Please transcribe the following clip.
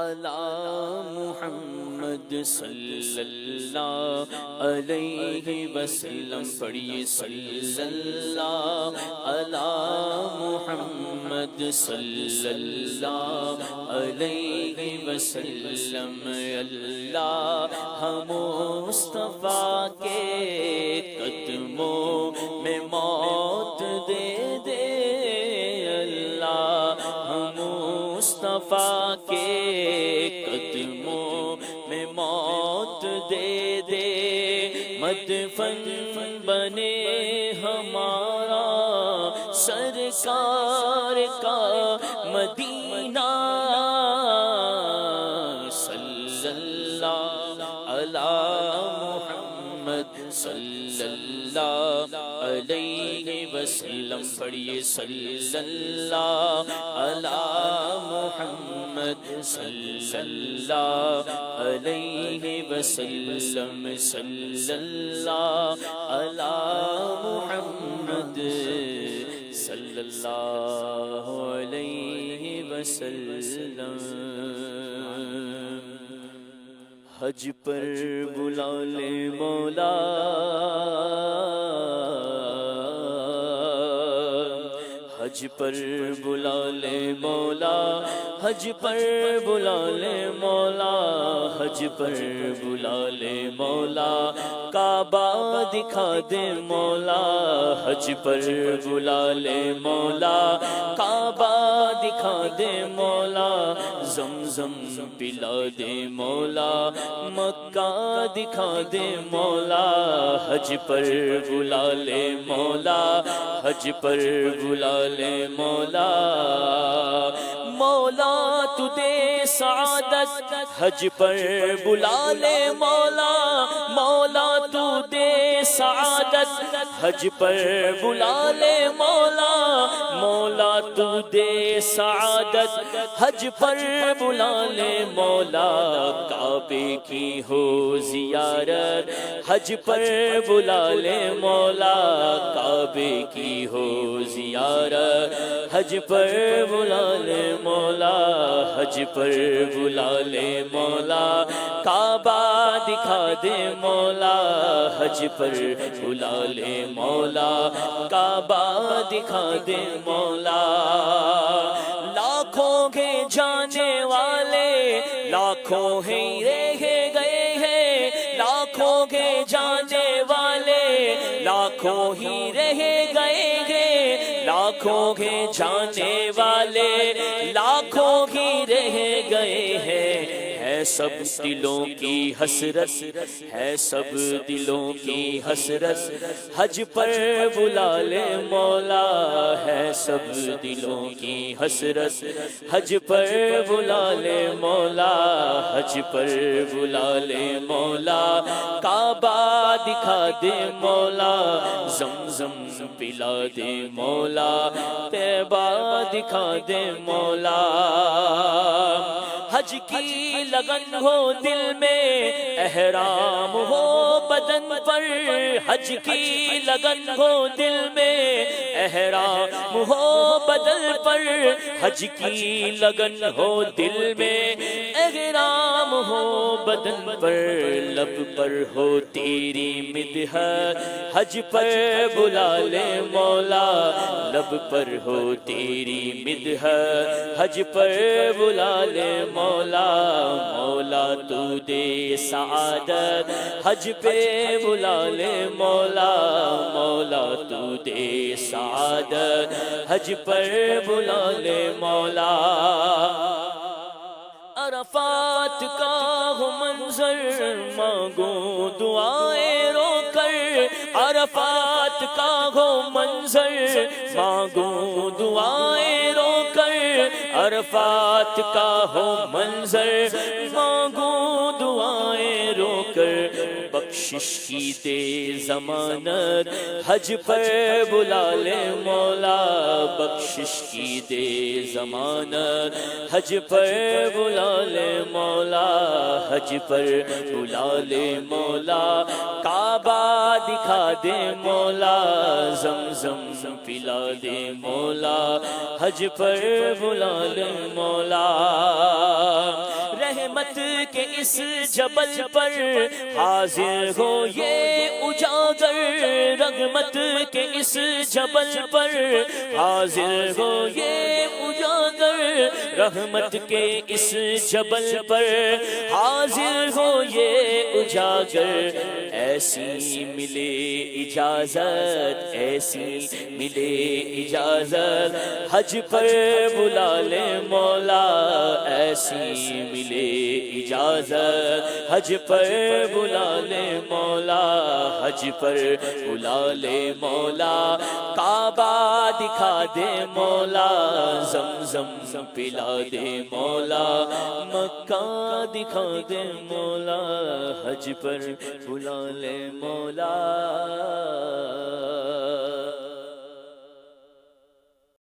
علی محمد صلی اللہ علیہ وسلم، پڑھیے صلی اللہ علی محمد صلی اللہ علیہ وسلم۔ اللہ مصطفیٰ کے قدموں میں موت دے دے، اللہ مصطفیٰ کے قدموں میں موت دے دے، مدفن بنے ہمارا سرکار کا مدینہ، صلی اللہ علی محمد صلی اللہ علیہ وسلم، پڑھیے صلی اللہ علی محمد صلی اللہ علیہ وسلم، صلی اللہ علی محمد صلی اللہ علیہ وسلم۔ حج پر بلا لے مولا، حج پر بلا لے مولا، حج پر بلا لے مولا، حج پر بلا لے مولا، کعبہ دکھا دے مولا، حج پر بلا لے مولا، کعبہ دکھا دے مولا، زمزم پلا دے مولا، مکہ دکھا دے مولا، حج پر بلا لے مولا، حج پر بلا لے مولا، مولا تو دے سعادت، حج پر بلا لے مولا، مولا تو دے سعادت، حج پر بلا لے مولا، مولا تو دے سعادت، حج پر بلا لے مولا، کعبے کی ہو زیارت، حج پر بلا لے مولا، کعبے کی ہو زیارت، حج پر بلا لے مولا، حج پر بلا لے مولا، کعبہ دکھا دے مولا، حج پر بلا لے مولا، کعبہ دکھا دے مولا، لاکھوں کے جانے والے لاکھوں ہی رہ گئے ہیں، لاکھوں کے جانے والے لاکھوں ہی رہ گئے ہیں، لاکھوں کے جانے والے لاکھوں ہی رہ گئے ہیں، ہے سب دلوں کی حسرت، ہے سب دلوں کی حسرت، حج پر بلا لے مولا، ہے سب دلوں کی حسرت، حج پر بلا لے مولا، حج پر بلا لے مولا، کعبہ دکھا دے مولا، زمزم پلا دے مولا، طیبہ دکھا دے مولا، حج کی لگن ہو دل میں، احرام ہو بدن پر، حج کی لگن ہو دل میں، احرام ہو بدن پر، حج کی لگن ہو دل میں، احرام ہو بدن پر، لب پر ہو تیری مدحت، حج پر بلا لے مولا، لب پر ہو تیری مدحت، حج پر بلا لے مولا، مولا تو دے سعادت، حج پہ بلا لے مولا، مولا تو دے سعادت، حج پر بلا لے مولا، عرفات کا ہو منظر مانگو دعائیں رو کر، عرفات کا ہو منظر مانگو دعائیں رو کر، عرفات کا ہو منظر مانگو دعائیں رو کر، بخشش کی دے ضمانت، حج پر بلا لے مولا، بخشش کی دے ضمانت، حج پر بلا لے مولا، حج پر بلا لے مولا، کعبہ دکھا دے مولا، زمزم پلا دے مولا، حج پر بلا لے مولا، رحمت کے اس جبل پر حاضر ہو یہ اجاگر، رحمت کے اس جبل پر حاضر ہو یہ اجاگر، رحمت کے اس جبل پر حاضر ہو یہ اجاگر، ایسی ملے اجازت، ایسی ملے اجازت، حج پر بلا لے مولا، ایسی ملے اجازت، حج پر بلا لے مولا، حج پر بلا لے مولا، کعبہ دکھا دے مولا، زمزم پلا دے مولا، مکہ دکھا دے مولا، حج پر بلا لے مولا۔